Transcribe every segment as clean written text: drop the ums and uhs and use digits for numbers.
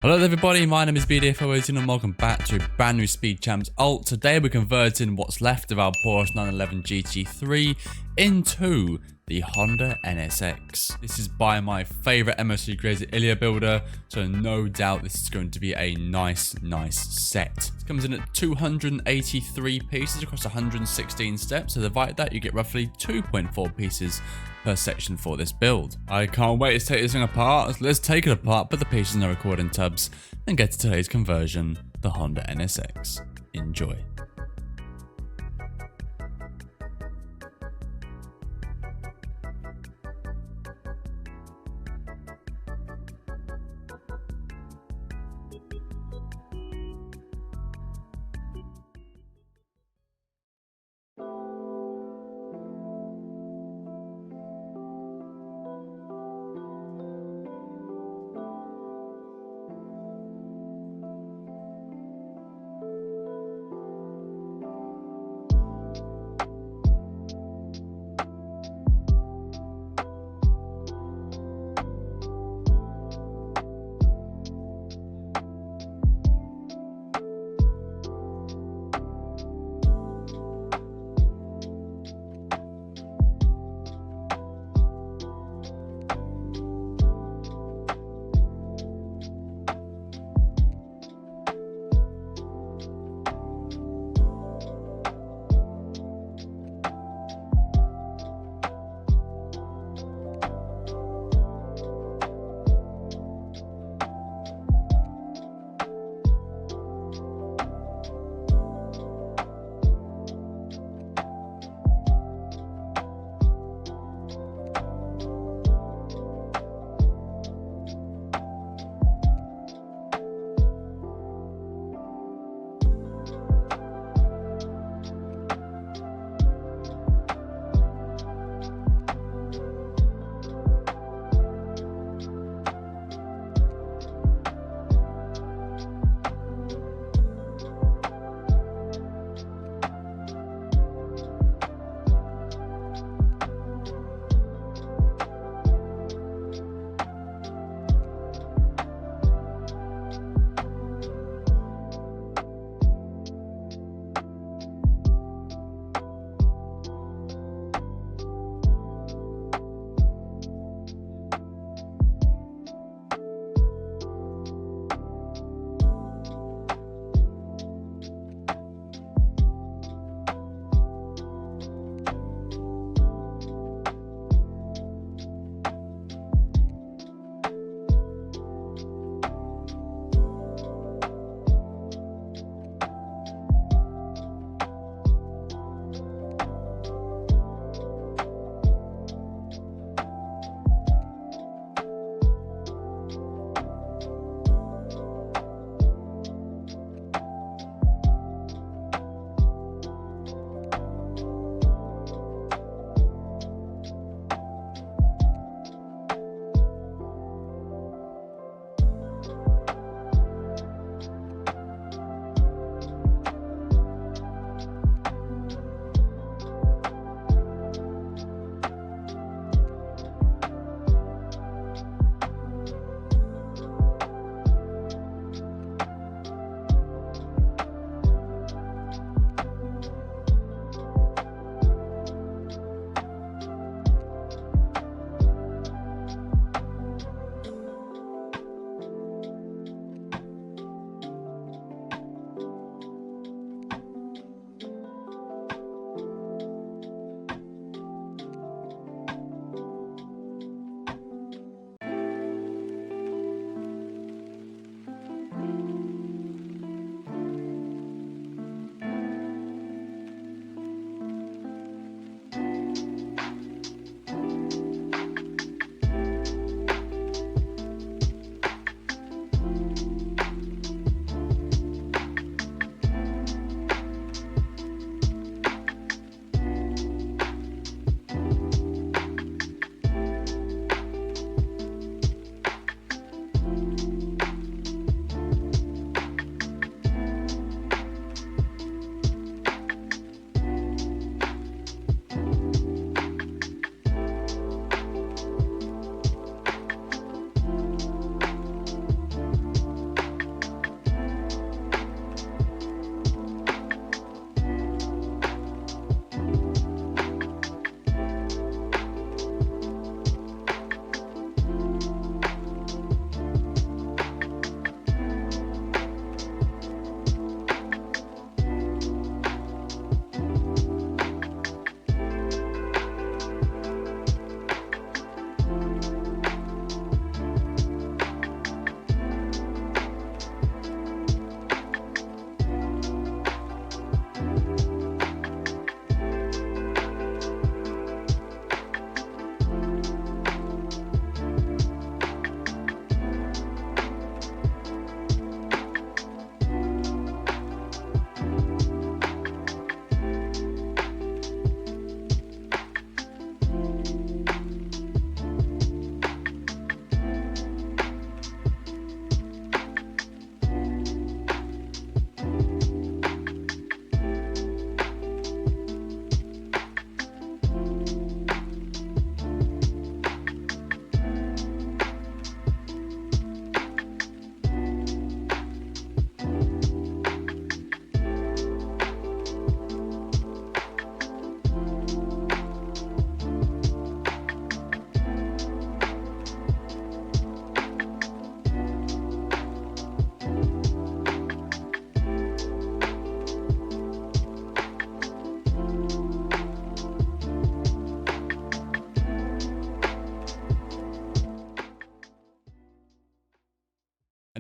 Hello everybody, my name is BDF018 and welcome back to a brand new Speed Champs Alt. Today we're converting what's left of our Porsche 911 GT3 into the Honda NSX. This is by my favourite MOC Crazy Ilya builder, so no doubt this is going to be a nice set. It comes in at 283 pieces across 116 steps, so divide that, you get roughly 2.4 pieces per section for this build. I can't wait to take this thing apart. So let's take it apart, put the pieces in the recording tubs, and get to today's conversion, the Honda NSX. Enjoy.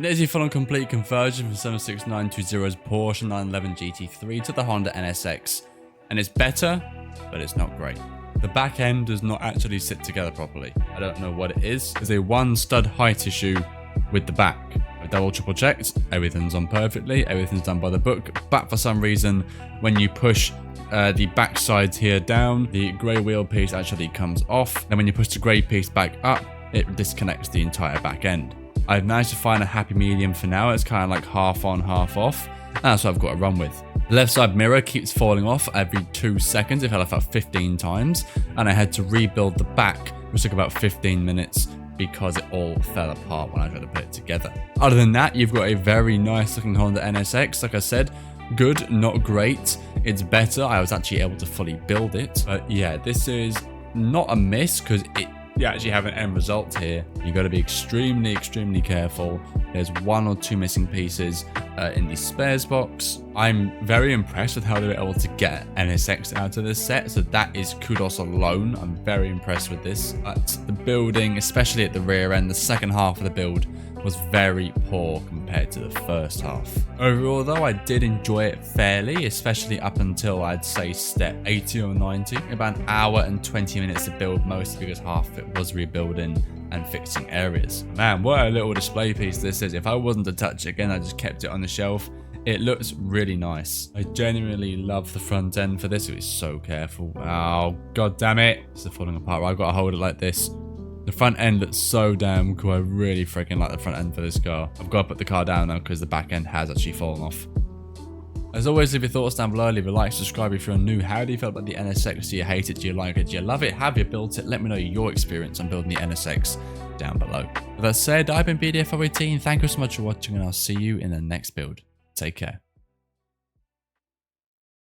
And there's your full and complete conversion from 76920's Porsche 911 GT3 to the Honda NSX. And it's better, but it's not great. The back end does not actually sit together properly. I don't know what it is. There's a one stud height issue with the back. I've double triple checked, everything's on perfectly, everything's done by the book, but for some reason, when you push the back sides here down, the grey wheel piece actually comes off, and when you push the grey piece back up, it disconnects the entire back end. I've managed to find a happy medium for now. It's kind of like half on, half off, and that's what I've got to run with. The left side mirror keeps falling off every 2 seconds. It fell off about 15 times, and I had to rebuild the back, which took about 15 minutes because it all fell apart when I tried to put it together. Other than that, you've got a very nice looking Honda NSX. Like I said, good, not great. It's better. I was actually able to fully build it. But yeah, this is not a miss because you actually have an end result here. You got to be extremely, extremely careful. There's 1 or 2 missing pieces in the spares box. I'm very impressed with how they were able to get NSX out of this set, so that is kudos alone. I'm very impressed with this. But the building, especially at the rear end, the second half of the build was very poor compared to the first half. Overall though, I did enjoy it fairly, especially up until I'd say step 80 or 90. About an hour and 20 minutes to build, mostly because half of it was rebuilding and fixing areas. Man, what a little display piece this is. If I wasn't to touch it again, I just kept it on the shelf. It looks really nice. I genuinely love the front end for this. It is so careful. Oh, god damn it. It's falling apart. I've got to hold it like this. The front end looks so damn cool. I really freaking like the front end for this car. I've got to put the car down now because the back end has actually fallen off. As always, leave your thoughts down below. Leave a like, subscribe if you're new. How do you feel about the NSX? Do you hate it? Do you like it? Do you love it? Have you built it? Let me know your experience on building the NSX down below. With that said, I've been BDF18. Thank you so much for watching, and I'll see you in the next build. Take care.